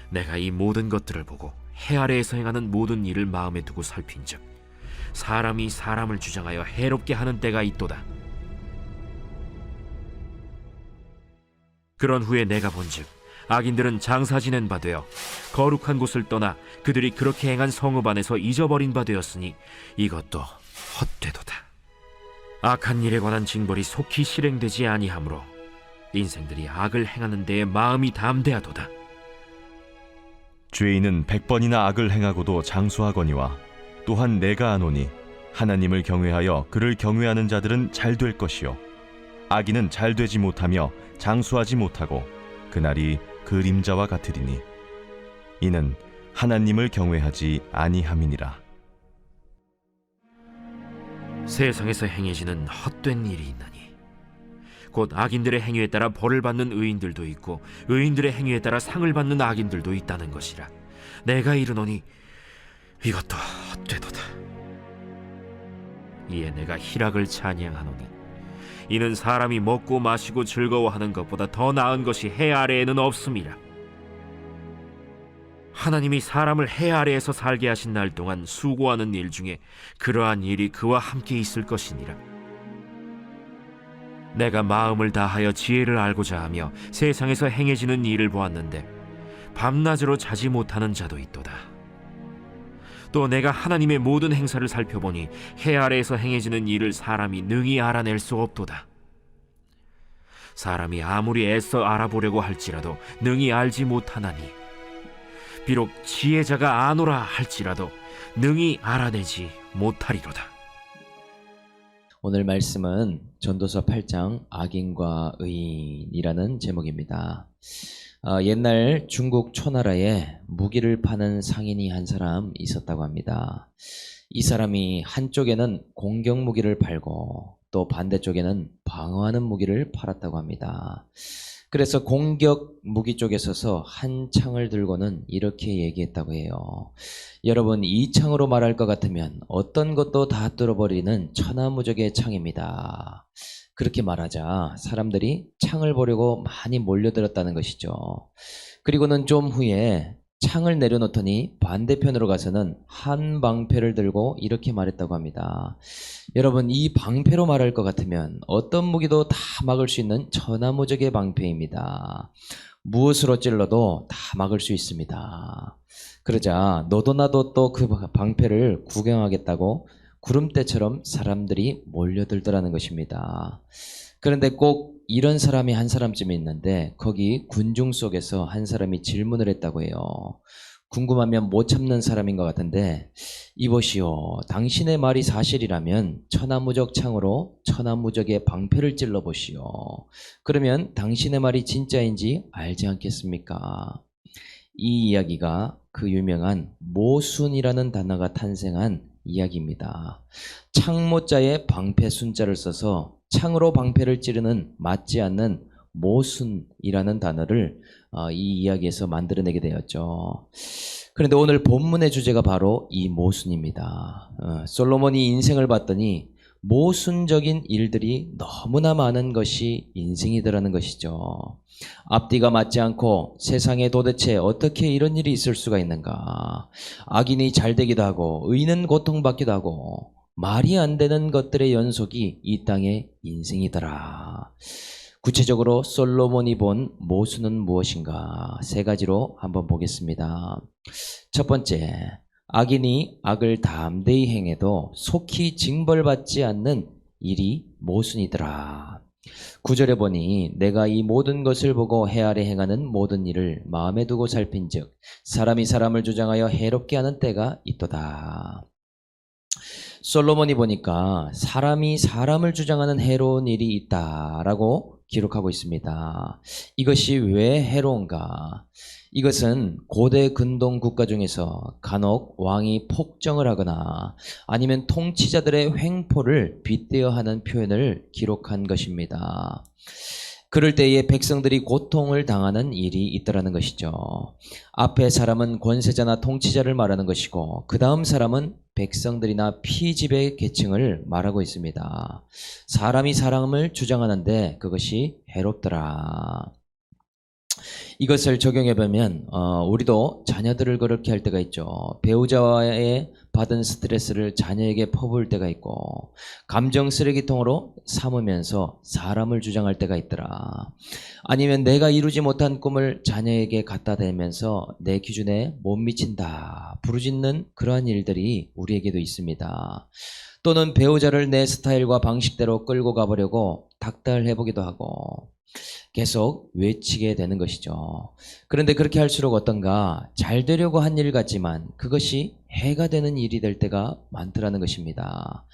내가 이 모든 것들을 보고 해 아래에서 행하는 모든 일을 마음에 두고 살핀즉 사람이 사람을 주장하여 해롭게 하는 때가 있도다. 그런 후에 내가 본즉 악인들은 장사 지낸 바 되어 거룩한 곳을 떠나 그들이 그렇게 행한 성읍 안에서 잊어버린 바 되었으니 이것도 헛되도다. 악한 일에 관한 징벌이 속히 실행되지 아니하므로 인생들이 악을 행하는 데에 마음이 담대하도다. 죄인은 100번이나 악을 행하고도 장수하거니와 또한 내가 아노니 하나님을 경외하여 그를 경외하는 자들은 잘 될 것이요 악인은 잘 되지 못하며 장수하지 못하고 그날이 그림자와 같으리니 이는 하나님을 경외하지 아니함이니라. 세상에서 행해지는 헛된 일이 있나니 곧 악인들의 행위에 따라 벌을 받는 의인들도 있고 의인들의 행위에 따라 상을 받는 악인들도 있다는 것이라. 내가 이르노니 이것도 헛되도다. 이에 내가 희락을 찬양하노니 이는 사람이 먹고 마시고 즐거워하는 것보다 더 나은 것이 해 아래에는 없음이라. 하나님이 사람을 해 아래에서 살게 하신 날 동안 수고하는 일 중에 그러한 일이 그와 함께 있을 것이니라. 내가 마음을 다하여 지혜를 알고자 하며 세상에서 행해지는 일을 보았는데 밤낮으로 자지 못하는 자도 있도다. 또 내가 하나님의 모든 행사를 살펴보니 해 아래에서 행해지는 일을 사람이 능히 알아낼 수 없도다. 사람이 아무리 애써 알아보려고 할지라도 능히 알지 못하나니 비록 지혜자가 아노라 할지라도 능히 알아내지 못하리로다. 오늘 말씀은 전도서 8장 악인과 의인이라는 제목입니다. 옛날 중국 초나라에 무기를 파는 상인이 한 사람 있었다고 합니다. 이 사람이 한쪽에는 공격 무기를 팔고 또 반대쪽에는 방어하는 무기를 팔았다고 합니다. 그래서 공격 무기 쪽에 서서 한 창을 들고는 이렇게 얘기했다고 해요. 여러분, 이 창으로 말할 것 같으면 어떤 것도 다 뚫어버리는 천하무적의 창입니다. 그렇게 말하자 사람들이 창을 보려고 많이 몰려들었다는 것이죠. 그리고는 좀 후에 창을 내려놓더니 반대편으로 가서는 한 방패를 들고 이렇게 말했다고 합니다. 여러분, 이 방패로 말할 것 같으면 어떤 무기도 다 막을 수 있는 천하무적의 방패입니다. 무엇으로 찔러도 다 막을 수 있습니다. 그러자 너도 나도 또 그 방패를 구경하겠다고 구름대처럼 사람들이 몰려들더라는 것입니다. 그런데 꼭 이런 사람이 한 사람쯤 있는데 거기 군중 속에서 한 사람이 질문을 했다고 해요. 궁금하면 못 참는 사람인 것 같은데, 이보시오, 당신의 말이 사실이라면 천하무적 창으로 천하무적의 방패를 찔러보시오. 그러면 당신의 말이 진짜인지 알지 않겠습니까? 이 이야기가 그 유명한 모순이라는 단어가 탄생한 이야기입니다. 창모자에 방패 순자를 써서 창으로 방패를 찌르는 맞지 않는 모순이라는 단어를 이 이야기에서 만들어내게 되었죠. 그런데 오늘 본문의 주제가 바로 이 모순입니다. 솔로몬이 인생을 봤더니 모순적인 일들이 너무나 많은 것이 인생이더라는 것이죠. 앞뒤가 맞지 않고 세상에 도대체 어떻게 이런 일이 있을 수가 있는가. 악인이 잘 되기도 하고 의인은 고통받기도 하고 말이 안 되는 것들의 연속이 이 땅의 인생이더라. 구체적으로 솔로몬이 본 모순은 무엇인가 세 가지로 한번 보겠습니다. 첫 번째, 악인이 악을 담대히 행해도 속히 징벌받지 않는 일이 모순이더라. 9절에 보니 내가 이 모든 것을 보고 해 아래 행하는 모든 일을 마음에 두고 살핀즉 사람이 사람을 주장하여 해롭게 하는 때가 있도다. 솔로몬이 보니까 사람이 사람을 주장하는 해로운 일이 있다라고 기록하고 있습니다. 이것이 왜 해로운가? 이것은 고대 근동 국가 중에서 간혹 왕이 폭정을 하거나 아니면 통치자들의 횡포를 빗대어 하는 표현을 기록한 것입니다. 그럴 때에 백성들이 고통을 당하는 일이 있더라는 것이죠. 앞에 사람은 권세자나 통치자를 말하는 것이고 그 다음 사람은 백성들이나 피지배 계층을 말하고 있습니다. 사람이 사람을 주장하는데 그것이 해롭더라. 이것을 적용해 보면 우리도 자녀들을 그렇게 할 때가 있죠. 배우자의 받은 스트레스를 자녀에게 퍼부을 때가 있고, 감정 쓰레기통으로 삼으면서 사람을 주장할 때가 있더라. 아니면 내가 이루지 못한 꿈을 자녀에게 갖다 대면서 내 기준에 못 미친다 부르짖는 그러한 일들이 우리에게도 있습니다. 또는 배우자를 내 스타일과 방식대로 끌고 가보려고 닥달해보기도 하고 계속 외치게 되는 것이죠. 그런데 그렇게 할수록 어떤가 잘 되려고 한 일 같지만 그것이 해가 되는 일이 될 때가 많더라는 것입니다.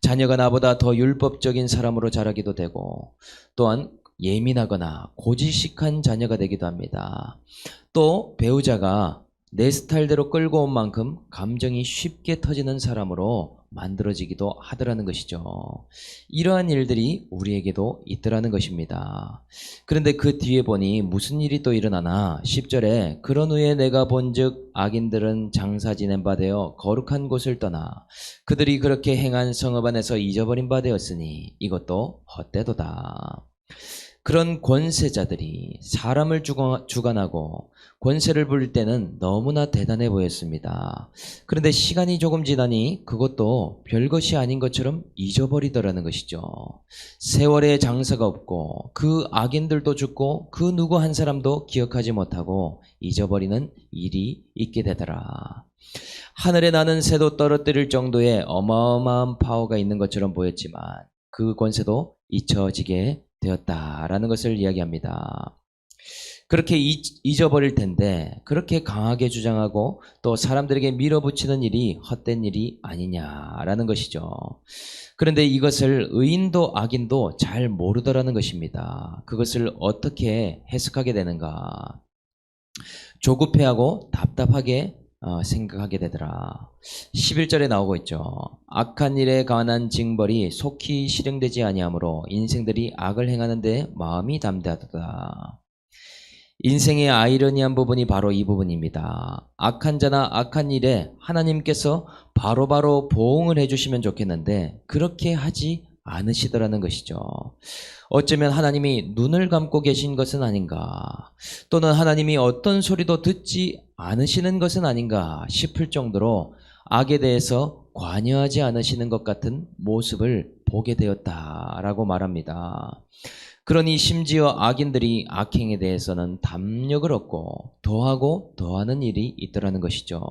자녀가 나보다 더 율법적인 사람으로 자라기도 되고, 또한 예민하거나 고지식한 자녀가 되기도 합니다. 또 배우자가 내 스타일대로 끌고 온 만큼 감정이 쉽게 터지는 사람으로 만들어지기도 하더라는 것이죠. 이러한 일들이 우리에게도 있더라는 것입니다. 그런데 그 뒤에 보니 무슨 일이 또 일어나나 10절에 그런 후에 내가 본즉 악인들은 장사 지낸 바 되어 거룩한 곳을 떠나 그들이 그렇게 행한 성읍 안에서 잊어버린 바 되었으니 이것도 헛되도다. 그런 권세자들이 사람을 주관하고 권세를 부릴 때는 너무나 대단해 보였습니다. 그런데 시간이 조금 지나니 그것도 별것이 아닌 것처럼 잊어버리더라는 것이죠. 세월의 장사가 없고 그 악인들도 죽고 그 누구 한 사람도 기억하지 못하고 잊어버리는 일이 있게 되더라. 하늘에 나는 새도 떨어뜨릴 정도의 어마어마한 파워가 있는 것처럼 보였지만 그 권세도 잊혀지게 되었다라는 것을 이야기합니다. 그렇게 잊어버릴 텐데 그렇게 강하게 주장하고 또 사람들에게 밀어붙이는 일이 헛된 일이 아니냐라는 것이죠. 그런데 이것을 의인도 악인도 잘 모르더라는 것입니다. 그것을 어떻게 해석하게 되는가? 조급해하고 답답하게 생각하게 되더라. 11절에 나오고 있죠. 악한 일에 관한 징벌이 속히 실행되지 아니하므로 인생들이 악을 행하는 데 마음이 담대하도다. 인생의 아이러니한 부분이 바로 이 부분입니다. 악한 자나 악한 일에 하나님께서 바로바로 보응을 해주시면 좋겠는데 그렇게 하지 않으시더라는 것이죠. 어쩌면 하나님이 눈을 감고 계신 것은 아닌가, 또는 하나님이 어떤 소리도 듣지 않으시는 것은 아닌가 싶을 정도로 악에 대해서 관여하지 않으시는 것 같은 모습을 보게 되었다라고 말합니다. 그러니 심지어 악인들이 악행에 대해서는 담력을 얻고 더하고 더하는 일이 있더라는 것이죠.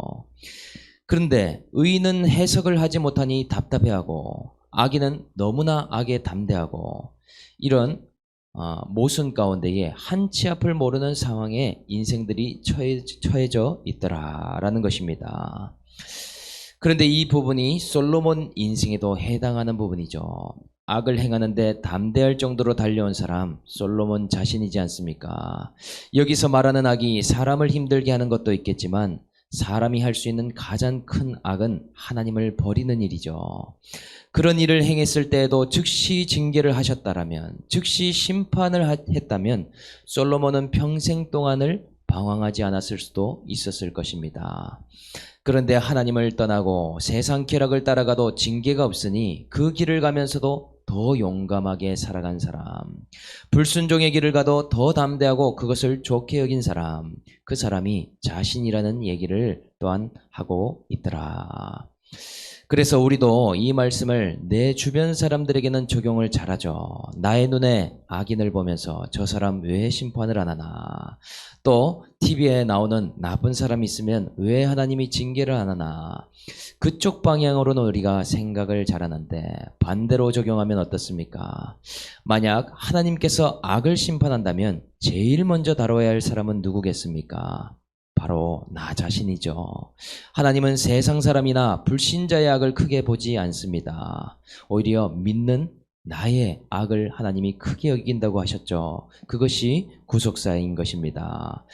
그런데 의인은 해석을 하지 못하니 답답해하고 악인은 너무나 악에 담대하고 이런 모순 가운데에 한치 앞을 모르는 상황에 인생들이 처해져 있더라라는 것입니다. 그런데 이 부분이 솔로몬 인생에도 해당하는 부분이죠. 악을 행하는데 담대할 정도로 달려온 사람 솔로몬 자신이지 않습니까? 여기서 말하는 악이 사람을 힘들게 하는 것도 있겠지만 사람이 할 수 있는 가장 큰 악은 하나님을 버리는 일이죠. 그런 일을 행했을 때에도 즉시 징계를 하셨다라면, 즉시 심판을 했다면 솔로몬은 평생 동안을 방황하지 않았을 수도 있었을 것입니다. 그런데 하나님을 떠나고 세상 쾌락을 따라가도 징계가 없으니 그 길을 가면서도 더 용감하게 살아간 사람, 불순종의 길을 가도 더 담대하고 그것을 좋게 여긴 사람, 그 사람이 자신이라는 얘기를 또한 하고 있더라. 그래서 우리도 이 말씀을 내 주변 사람들에게는 적용을 잘하죠. 나의 눈에 악인을 보면서 저 사람 왜 심판을 안 하나, 또 TV에 나오는 나쁜 사람이 있으면 왜 하나님이 징계를 안 하나, 그쪽 방향으로는 우리가 생각을 잘하는데 반대로 적용하면 어떻습니까? 만약 하나님께서 악을 심판한다면 제일 먼저 다뤄야 할 사람은 누구겠습니까? 바로 나 자신이죠. 하나님은 세상 사람이나 불신자의 악을 크게 보지 않습니다. 오히려 믿는 나의 악을 하나님이 크게 여긴다고 하셨죠. 그것이 구속사인 것입니다.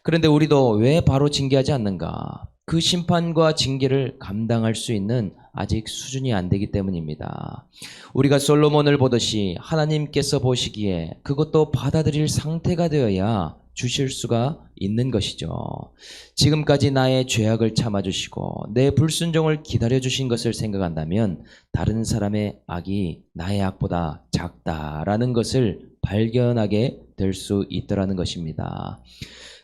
그런데 우리도 왜 바로 징계하지 않는가? 그 심판과 징계를 감당할 수 있는 아직 수준이 안 되기 때문입니다. 우리가 솔로몬을 보듯이 하나님께서 보시기에 그것도 받아들일 상태가 되어야 주실 수가 있는 것이죠. 지금까지 나의 죄악을 참아주시고 내 불순종을 기다려주신 것을 생각한다면 다른 사람의 악이 나의 악보다 작다라는 것을 발견하게 될 수 있더라는 것입니다.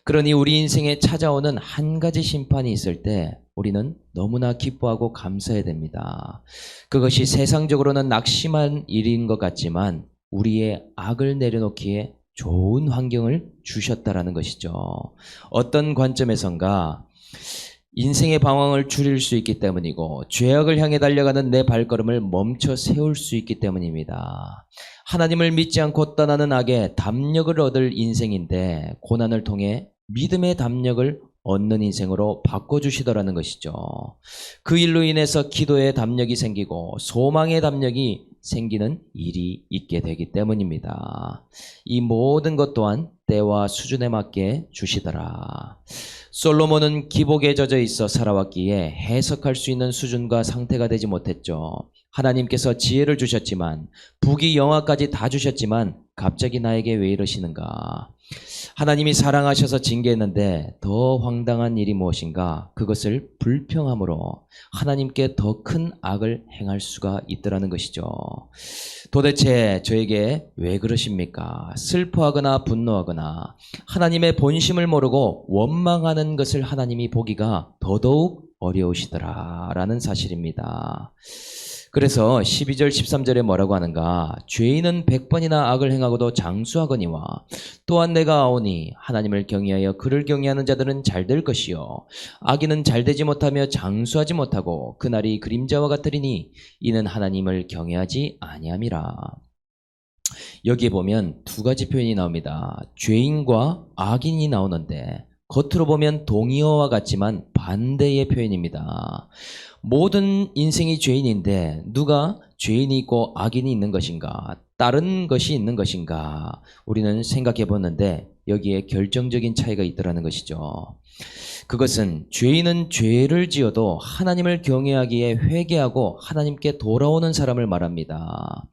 그러니 우리 인생에 찾아오는 한 가지 심판이 있을 때 우리는 너무나 기뻐하고 감사해야 됩니다. 그것이 세상적으로는 낙심한 일인 것 같지만 우리의 악을 내려놓기에 좋은 환경을 주셨다라는 것이죠. 어떤 관점에선가 인생의 방황을 줄일 수 있기 때문이고 죄악을 향해 달려가는 내 발걸음을 멈춰 세울 수 있기 때문입니다. 하나님을 믿지 않고 떠나는 악에 담력을 얻을 인생인데 고난을 통해 믿음의 담력을 얻는 인생으로 바꿔주시더라는 것이죠. 그 일로 인해서 기도의 담력이 생기고 소망의 담력이 생기는 일이 있게 되기 때문입니다. 이 모든 것 또한 때와 수준에 맞게 주시더라. 솔로몬은 기복에 젖어 있어 살아왔기에 해석할 수 있는 수준과 상태가 되지 못했죠. 하나님께서 지혜를 주셨지만 부귀 영화까지 다 주셨지만 갑자기 나에게 왜 이러시는가? 하나님이 사랑하셔서 징계했는데 더 황당한 일이 무엇인가? 그것을 불평함으로 하나님께 더 큰 악을 행할 수가 있더라는 것이죠. 도대체 저에게 왜 그러십니까? 슬퍼하거나 분노하거나 하나님의 본심을 모르고 원망하는 것을 하나님이 보기가 더더욱 어려우시더라라는 사실입니다. 그래서 12절 13절에 뭐라고 하는가? 죄인은 100번이나 악을 행하고도 장수하거니와 또한 내가 아오니 하나님을 경외하여 그를 경외하는 자들은 잘 될 것이요 악인은 잘되지 못하며 장수하지 못하고 그날이 그림자와 같으리니 이는 하나님을 경외하지 아니함이라. 여기에 보면 두 가지 표현이 나옵니다. 죄인과 악인이 나오는데 겉으로 보면 동의어와 같지만 반대의 표현입니다. 모든 인생이 죄인인데 누가 죄인이 있고 악인이 있는 것인가? 다른 것이 있는 것인가? 우리는 생각해 보는데 여기에 결정적인 차이가 있더라는 것이죠. 그것은 죄인은 죄를 지어도 하나님을 경외하기에 회개하고 하나님께 돌아오는 사람을 말합니다.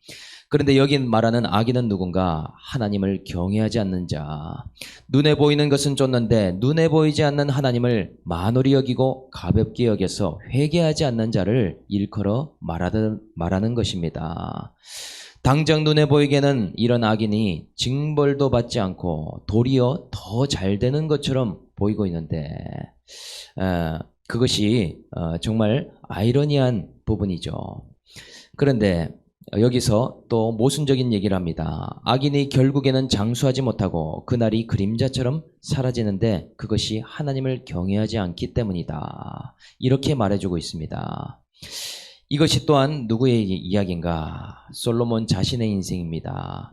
그런데 여기 말하는 악인은 누군가? 하나님을 경외하지 않는 자. 눈에 보이는 것은 쫓는데 눈에 보이지 않는 하나님을 만홀히 여기고 가볍게 여겨서 회개하지 않는 자를 일컬어 말하는 것입니다. 당장 눈에 보이게는 이런 악인이 징벌도 받지 않고 도리어 더 잘 되는 것처럼 보이고 있는데 그것이 정말 아이러니한 부분이죠. 그런데 여기서 또 모순적인 얘기를 합니다. 악인이 결국에는 장수하지 못하고 그날이 그림자처럼 사라지는데 그것이 하나님을 경외하지 않기 때문이다. 이렇게 말해주고 있습니다. 이것이 또한 누구의 이야기인가? 솔로몬 자신의 인생입니다.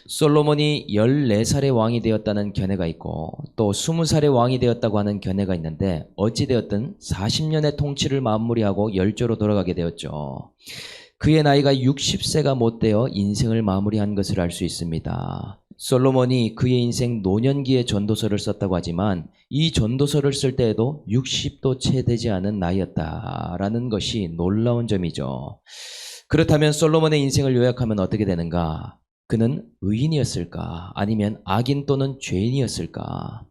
솔로몬이 14살의 왕이 되었다는 견해가 있고 또 20살의 왕이 되었다고 하는 견해가 있는데 어찌되었든 40년의 통치를 마무리하고 열조로 돌아가게 되었죠. 그의 나이가 60세가 못 되어 인생을 마무리한 것을 알 수 있습니다. 솔로몬이 그의 인생 노년기에 전도서를 썼다고 하지만 이 전도서를 쓸 때에도 60도 채 되지 않은 나이였다라는 것이 놀라운 점이죠. 그렇다면 솔로몬의 인생을 요약하면 어떻게 되는가? 그는 의인이었을까? 아니면 악인 또는 죄인이었을까?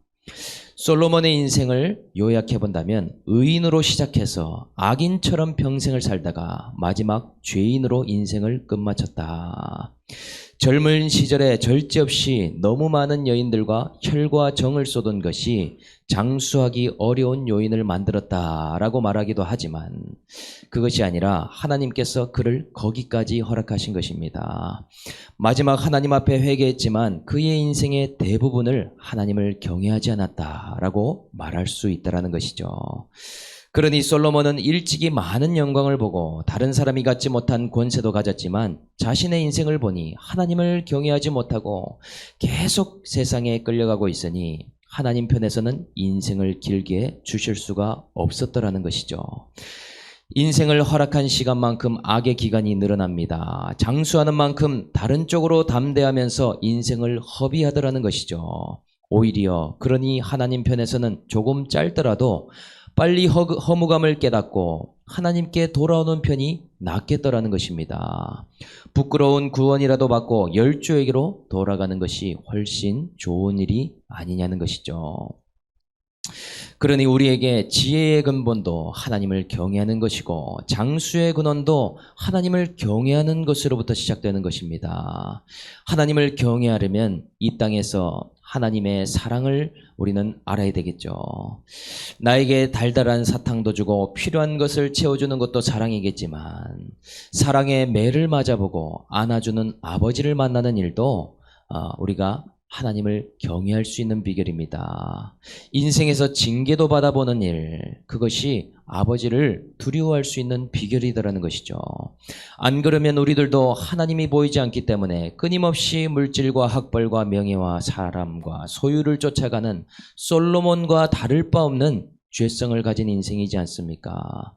솔로몬의 인생을 요약해 본다면 의인으로 시작해서 악인처럼 평생을 살다가 마지막 죄인으로 인생을 끝마쳤다. 젊은 시절에 절제 없이 너무 많은 여인들과 혈과 정을 쏟은 것이 장수하기 어려운 요인을 만들었다라고 말하기도 하지만 그것이 아니라 하나님께서 그를 거기까지 허락하신 것입니다. 마지막 하나님 앞에 회개했지만 그의 인생의 대부분을 하나님을 경외하지 않았다라고 말할 수 있다는 것이죠. 그러니 솔로몬은 일찍이 많은 영광을 보고 다른 사람이 갖지 못한 권세도 가졌지만 자신의 인생을 보니 하나님을 경외하지 못하고 계속 세상에 끌려가고 있으니 하나님 편에서는 인생을 길게 주실 수가 없었더라는 것이죠. 인생을 허락한 시간만큼 악의 기간이 늘어납니다. 장수하는 만큼 다른 쪽으로 담대하면서 인생을 허비하더라는 것이죠. 오히려 그러니 하나님 편에서는 조금 짧더라도 빨리 허무감을 깨닫고 하나님께 돌아오는 편이 낫겠더라는 것입니다. 부끄러운 구원이라도 받고 열조에게로 돌아가는 것이 훨씬 좋은 일이 아니냐는 것이죠. 그러니 우리에게 지혜의 근본도 하나님을 경외하는 것이고 장수의 근원도 하나님을 경외하는 것으로부터 시작되는 것입니다. 하나님을 경외하려면 이 땅에서 하나님의 사랑을 우리는 알아야 되겠죠. 나에게 달달한 사탕도 주고 필요한 것을 채워주는 것도 사랑이겠지만 사랑의 매를 맞아보고 안아주는 아버지를 만나는 일도 우리가 하나님을 경외할 수 있는 비결입니다. 인생에서 징계도 받아보는 일, 그것이 아버지를 두려워할 수 있는 비결이더라는 것이죠. 안 그러면 우리들도 하나님이 보이지 않기 때문에 끊임없이 물질과 학벌과 명예와 사람과 소유를 쫓아가는 솔로몬과 다를 바 없는 죄성을 가진 인생이지 않습니까?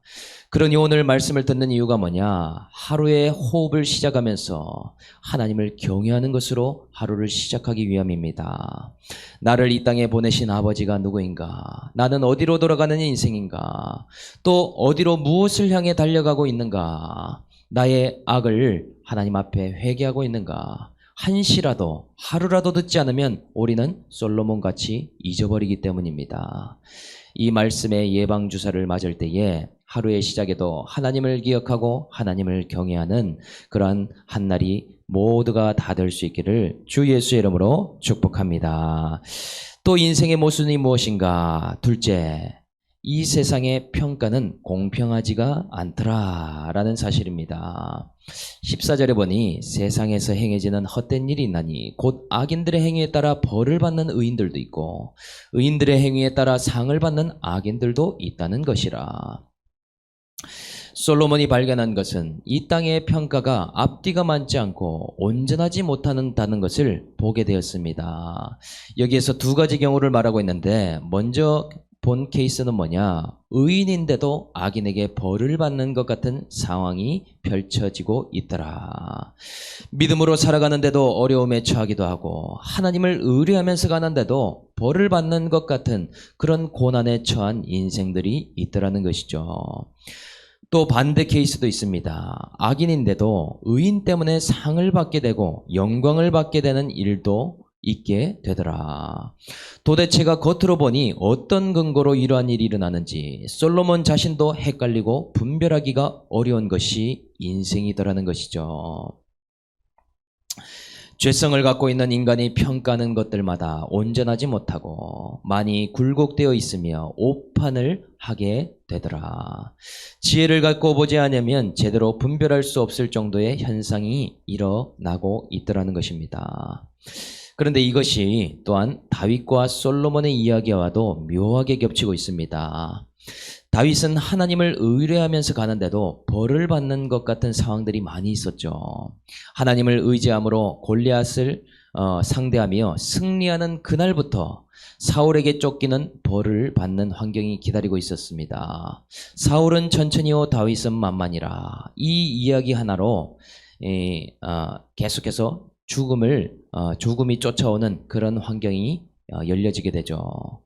그러니 오늘 말씀을 듣는 이유가 뭐냐? 하루의 호흡을 시작하면서 하나님을 경외하는 것으로 하루를 시작하기 위함입니다. 나를 이 땅에 보내신 아버지가 누구인가? 나는 어디로 돌아가는 인생인가? 또 어디로 무엇을 향해 달려가고 있는가? 나의 악을 하나님 앞에 회개하고 있는가? 한시라도 하루라도 듣지 않으면 우리는 솔로몬같이 잊어버리기 때문입니다. 이 말씀의 예방주사를 맞을 때에 하루의 시작에도 하나님을 기억하고 하나님을 경외하는 그러한 한날이 모두가 다 될 수 있기를 주 예수의 이름으로 축복합니다. 또 인생의 모순이 무엇인가? 둘째, 이 세상의 평가는 공평하지가 않더라라는 사실입니다. 14절에 보니 세상에서 행해지는 헛된 일이 있나니 곧 악인들의 행위에 따라 벌을 받는 의인들도 있고 의인들의 행위에 따라 상을 받는 악인들도 있다는 것이라. 솔로몬이 발견한 것은 이 땅의 평가가 앞뒤가 맞지 않고 온전하지 못한다는 것을 보게 되었습니다. 여기에서 두 가지 경우를 말하고 있는데 먼저 본 케이스는 뭐냐? 의인인데도 악인에게 벌을 받는 것 같은 상황이 펼쳐지고 있더라. 믿음으로 살아가는데도 어려움에 처하기도 하고 하나님을 의뢰하면서 가는데도 벌을 받는 것 같은 그런 고난에 처한 인생들이 있더라는 것이죠. 또 반대 케이스도 있습니다. 악인인데도 의인 때문에 상을 받게 되고 영광을 받게 되는 일도 있게 되더라. 도대체가 겉으로 보니 어떤 근거로 이러한 일이 일어나는지 솔로몬 자신도 헷갈리고 분별하기가 어려운 것이 인생이더라는 것이죠. 죄성을 갖고 있는 인간이 평가하는 것들마다 온전하지 못하고 많이 굴곡되어 있으며 오판을 하게 되더라. 지혜를 갖고 보지 않으면 제대로 분별할 수 없을 정도의 현상이 일어나고 있더라는 것입니다. 그런데 이것이 또한 다윗과 솔로몬의 이야기와도 묘하게 겹치고 있습니다. 다윗은 하나님을 의뢰하면서 가는데도 벌을 받는 것 같은 상황들이 많이 있었죠. 하나님을 의지함으로 골리앗을 상대하며 승리하는 그날부터 사울에게 쫓기는 벌을 받는 환경이 기다리고 있었습니다. 사울은 천천히요 다윗은 만만이라. 이 이야기 하나로 계속해서 죽음이 쫓아오는 그런 환경이 열려지게 되죠.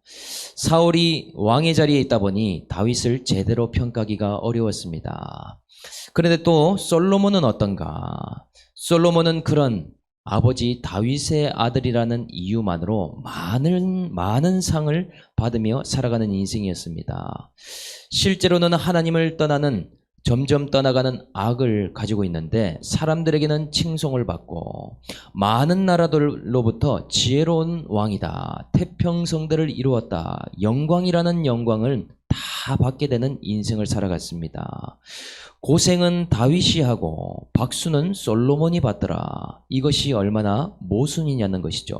사울이 왕의 자리에 있다 보니 다윗을 제대로 평가하기가 어려웠습니다. 그런데 또 솔로몬은 어떤가? 솔로몬은 그런 아버지 다윗의 아들이라는 이유만으로 많은 상을 받으며 살아가는 인생이었습니다. 실제로는 하나님을 점점 떠나가는 악을 가지고 있는데 사람들에게는 칭송을 받고 많은 나라들로부터 지혜로운 왕이다, 태평성대를 이루었다, 영광이라는 영광을 다 받게 되는 인생을 살아갔습니다. 고생은 다윗이 하고 박수는 솔로몬이 받더라. 이것이 얼마나 모순이냐는 것이죠.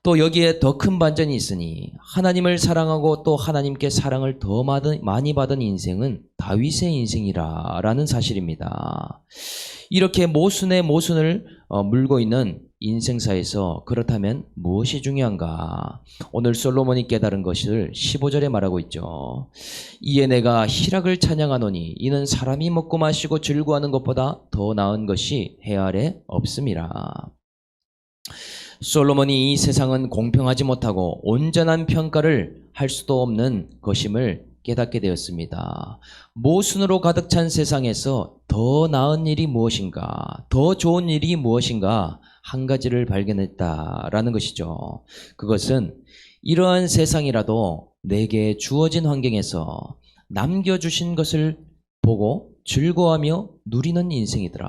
또 여기에 더 큰 반전이 있으니 하나님을 사랑하고 또 하나님께 사랑을 더 많이 받은 인생은 다윗의 인생이라는 사실입니다. 이렇게 모순의 모순을 물고 있는 인생사에서 그렇다면 무엇이 중요한가? 오늘 솔로몬이 깨달은 것을 15절에 말하고 있죠. 이에 내가 희락을 찬양하노니 이는 사람이 먹고 마시고 즐거워하는 것보다 더 나은 것이 해 아래 없음이라. 솔로몬이 이 세상은 공평하지 못하고 온전한 평가를 할 수도 없는 것임을 깨닫게 되었습니다. 모순으로 가득 찬 세상에서 더 나은 일이 무엇인가, 더 좋은 일이 무엇인가 한 가지를 발견했다라는 것이죠. 그것은 이러한 세상이라도 내게 주어진 환경에서 남겨주신 것을 보고 즐거워하며 누리는 인생이더라.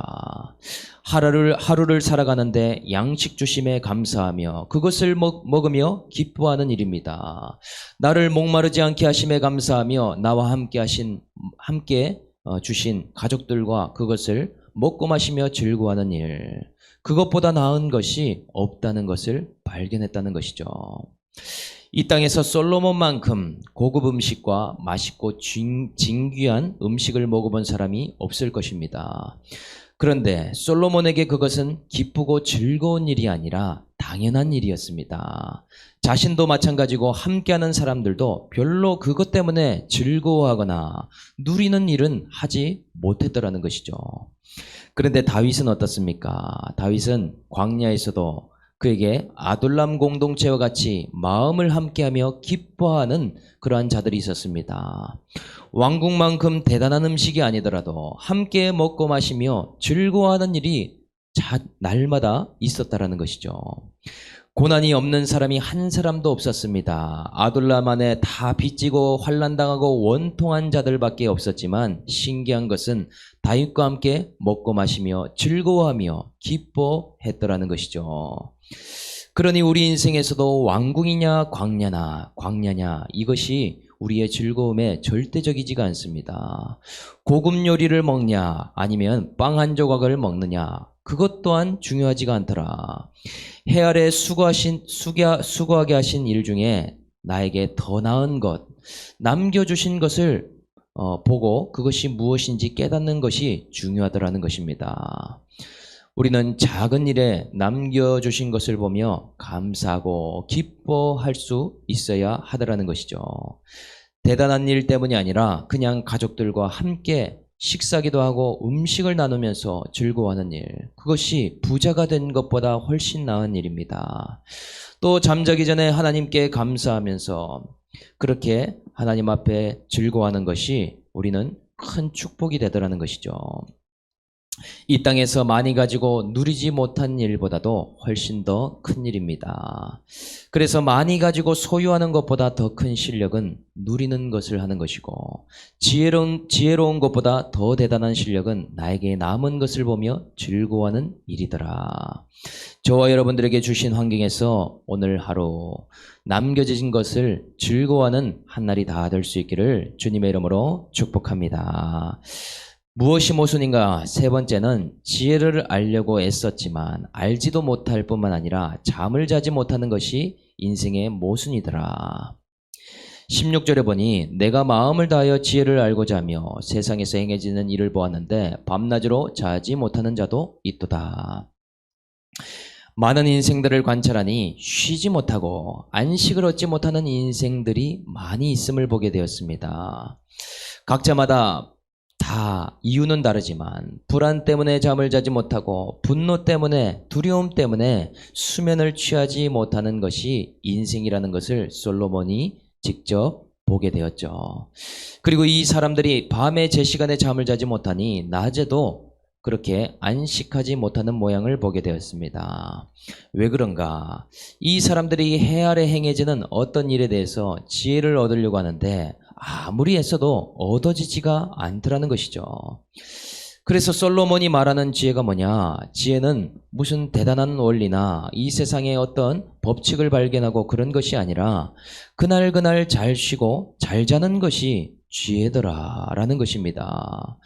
하루를 살아가는데 양식 주심에 감사하며 그것을 먹으며 기뻐하는 일입니다. 나를 목마르지 않게 하심에 감사하며 나와 함께 주신 가족들과 그것을 먹고 마시며 즐거워하는 일. 그것보다 나은 것이 없다는 것을 발견했다는 것이죠. 이 땅에서 솔로몬만큼 고급 음식과 맛있고 진귀한 음식을 먹어본 사람이 없을 것입니다. 그런데 솔로몬에게 그것은 기쁘고 즐거운 일이 아니라 당연한 일이었습니다. 자신도 마찬가지고 함께하는 사람들도 별로 그것 때문에 즐거워하거나 누리는 일은 하지 못했더라는 것이죠. 그런데 다윗은 어떻습니까? 다윗은 광야에서도 그에게 아둘람 공동체와 같이 마음을 함께하며 기뻐하는 그러한 자들이 있었습니다. 왕국만큼 대단한 음식이 아니더라도 함께 먹고 마시며 즐거워하는 일이 날마다 있었다라는 것이죠. 고난이 없는 사람이 한 사람도 없었습니다. 아둘람 안에 다 빚지고 환난당하고 원통한 자들밖에 없었지만 신기한 것은 다윗과 함께 먹고 마시며 즐거워하며 기뻐했더라는 것이죠. 그러니 우리 인생에서도 왕궁이냐 광야냐 이것이 우리의 즐거움에 절대적이지가 않습니다. 고급 요리를 먹냐 아니면 빵 한 조각을 먹느냐 그것 또한 중요하지가 않더라. 해 아래 수고하게 하신 일 중에 나에게 더 나은 것, 남겨주신 것을 보고 그것이 무엇인지 깨닫는 것이 중요하더라는 것입니다. 우리는 작은 일에 남겨주신 것을 보며 감사하고 기뻐할 수 있어야 하더라는 것이죠. 대단한 일 때문이 아니라 그냥 가족들과 함께 식사기도 하고 음식을 나누면서 즐거워하는 일, 그것이 부자가 된 것보다 훨씬 나은 일입니다. 또 잠자기 전에 하나님께 감사하면서 그렇게 하나님 앞에 즐거워하는 것이 우리는 큰 축복이 되더라는 것이죠. 이 땅에서 많이 가지고 누리지 못한 일보다도 훨씬 더 큰 일입니다. 그래서 많이 가지고 소유하는 것보다 더 큰 실력은 누리는 것을 하는 것이고 지혜로운 것보다 더 대단한 실력은 나에게 남은 것을 보며 즐거워하는 일이더라. 저와 여러분들에게 주신 환경에서 오늘 하루 남겨진 것을 즐거워하는 한 날이 다 될 수 있기를 주님의 이름으로 축복합니다. 무엇이 모순인가? 세 번째는 지혜를 알려고 애썼지만 알지도 못할 뿐만 아니라 잠을 자지 못하는 것이 인생의 모순이더라. 16절에 보니 내가 마음을 다하여 지혜를 알고자 하며 세상에서 행해지는 일을 보았는데 밤낮으로 자지 못하는 자도 있도다. 많은 인생들을 관찰하니 쉬지 못하고 안식을 얻지 못하는 인생들이 많이 있음을 보게 되었습니다. 각자마다 다 이유는 다르지만 불안 때문에 잠을 자지 못하고 분노 때문에 두려움 때문에 수면을 취하지 못하는 것이 인생이라는 것을 솔로몬이 직접 보게 되었죠. 그리고 이 사람들이 밤에 제 시간에 잠을 자지 못하니 낮에도 그렇게 안식하지 못하는 모양을 보게 되었습니다. 왜 그런가? 이 사람들이 해 아래 행해지는 어떤 일에 대해서 지혜를 얻으려고 하는데 아무리 애써도 얻어지지가 않더라는 것이죠. 그래서 솔로몬이 말하는 지혜가 뭐냐? 지혜는 무슨 대단한 원리나 이 세상의 어떤 법칙을 발견하고 그런 것이 아니라 그날 잘 쉬고 잘 자는 것이 지혜더라라는 것입니다.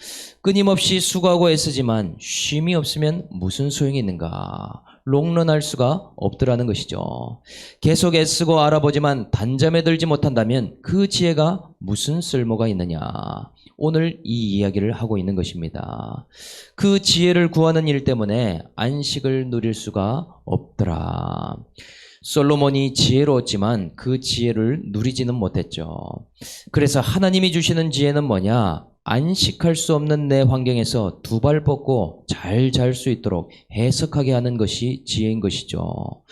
끊임없이 수고하고 애쓰지만 쉼이 없으면 무슨 소용이 있는가? 롱런할 수가 없더라는 것이죠. 계속 애쓰고 알아보지만 단잠에 들지 못한다면 그 지혜가 무슨 쓸모가 있느냐? 오늘 이 이야기를 하고 있는 것입니다. 그 지혜를 구하는 일 때문에 안식을 누릴 수가 없더라. 솔로몬이 지혜로웠지만 그 지혜를 누리지는 못했죠. 그래서 하나님이 주시는 지혜는 뭐냐? 안식할 수 없는 내 환경에서 두 발 뻗고 잘 잘 수 있도록 해석하게 하는 것이 지혜인 것이죠.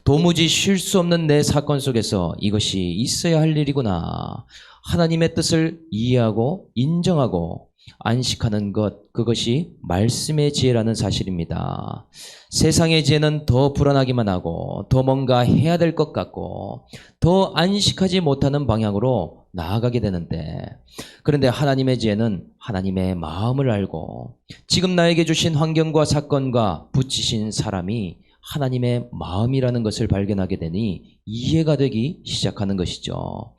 도무지 쉴 수 없는 내 사건 속에서 이것이 있어야 할 일이구나. 하나님의 뜻을 이해하고 인정하고 안식하는 것, 그것이 말씀의 지혜라는 사실입니다. 세상의 지혜는 더 불안하기만 하고 더 뭔가 해야 될 것 같고 더 안식하지 못하는 방향으로 나아가게 되는데, 그런데 하나님의 지혜는 하나님의 마음을 알고 지금 나에게 주신 환경과 사건과 붙이신 사람이 하나님의 마음이라는 것을 발견하게 되니 이해가 되기 시작하는 것이죠.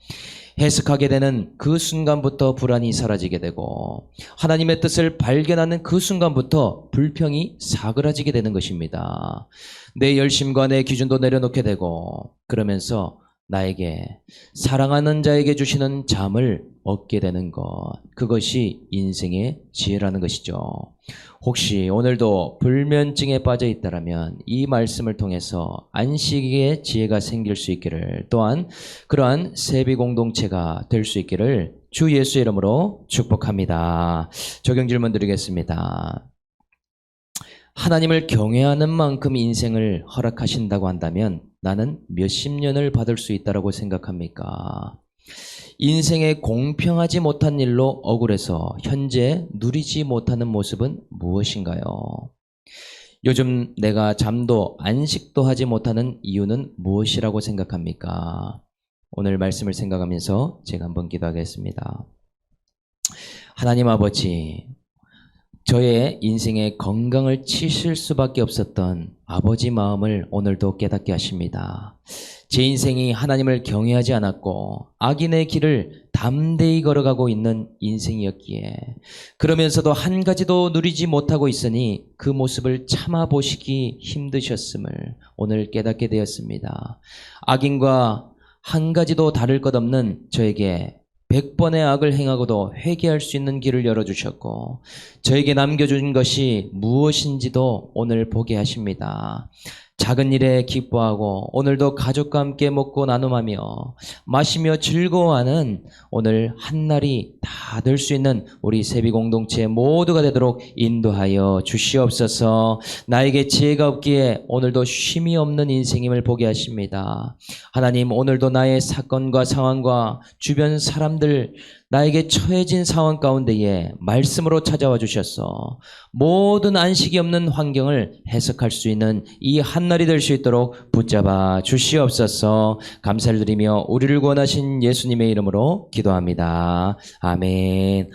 해석하게 되는 그 순간부터 불안이 사라지게 되고 하나님의 뜻을 발견하는 그 순간부터 불평이 사그라지게 되는 것입니다. 내 열심과 내 기준도 내려놓게 되고 그러면서 나에게 사랑하는 자에게 주시는 잠을 얻게 되는 것, 그것이 인생의 지혜라는 것이죠. 혹시 오늘도 불면증에 빠져 있다라면 이 말씀을 통해서 안식의 지혜가 생길 수 있기를, 또한 그러한 세비 공동체가 될 수 있기를 주 예수 이름으로 축복합니다. 적용 질문 드리겠습니다. 하나님을 경외하는 만큼 인생을 허락하신다고 한다면 나는 몇십 년을 받을 수 있다고 생각합니까? 인생에 공평하지 못한 일로 억울해서 현재 누리지 못하는 모습은 무엇인가요? 요즘 내가 잠도 안식도 하지 못하는 이유는 무엇이라고 생각합니까? 오늘 말씀을 생각하면서 제가 한번 기도하겠습니다. 하나님 아버지, 저의 인생의 건강을 치실 수밖에 없었던 아버지 마음을 오늘도 깨닫게 하십니다. 제 인생이 하나님을 경외하지 않았고 악인의 길을 담대히 걸어가고 있는 인생이었기에, 그러면서도 한 가지도 누리지 못하고 있으니 그 모습을 참아보시기 힘드셨음을 오늘 깨닫게 되었습니다. 악인과 한 가지도 다를 것 없는 저에게 100번의 악을 행하고도 회개할 수 있는 길을 열어주셨고 저에게 남겨준 것이 무엇인지도 오늘 보게 하십니다. 작은 일에 기뻐하고 오늘도 가족과 함께 먹고 나눔하며 마시며 즐거워하는 오늘 한날이 다 될 수 있는 우리 세비 공동체 모두가 되도록 인도하여 주시옵소서. 나에게 지혜가 없기에 오늘도 쉼이 없는 인생임을 보게 하십니다. 하나님, 오늘도 나의 사건과 상황과 주변 사람들, 나에게 처해진 상황 가운데에 말씀으로 찾아와 주셔서 모든 안식이 없는 환경을 해석할 수 있는 이 한날이 될 수 있도록 붙잡아 주시옵소서. 감사를 드리며 우리를 구원하신 예수님의 이름으로 기도합니다. 아멘.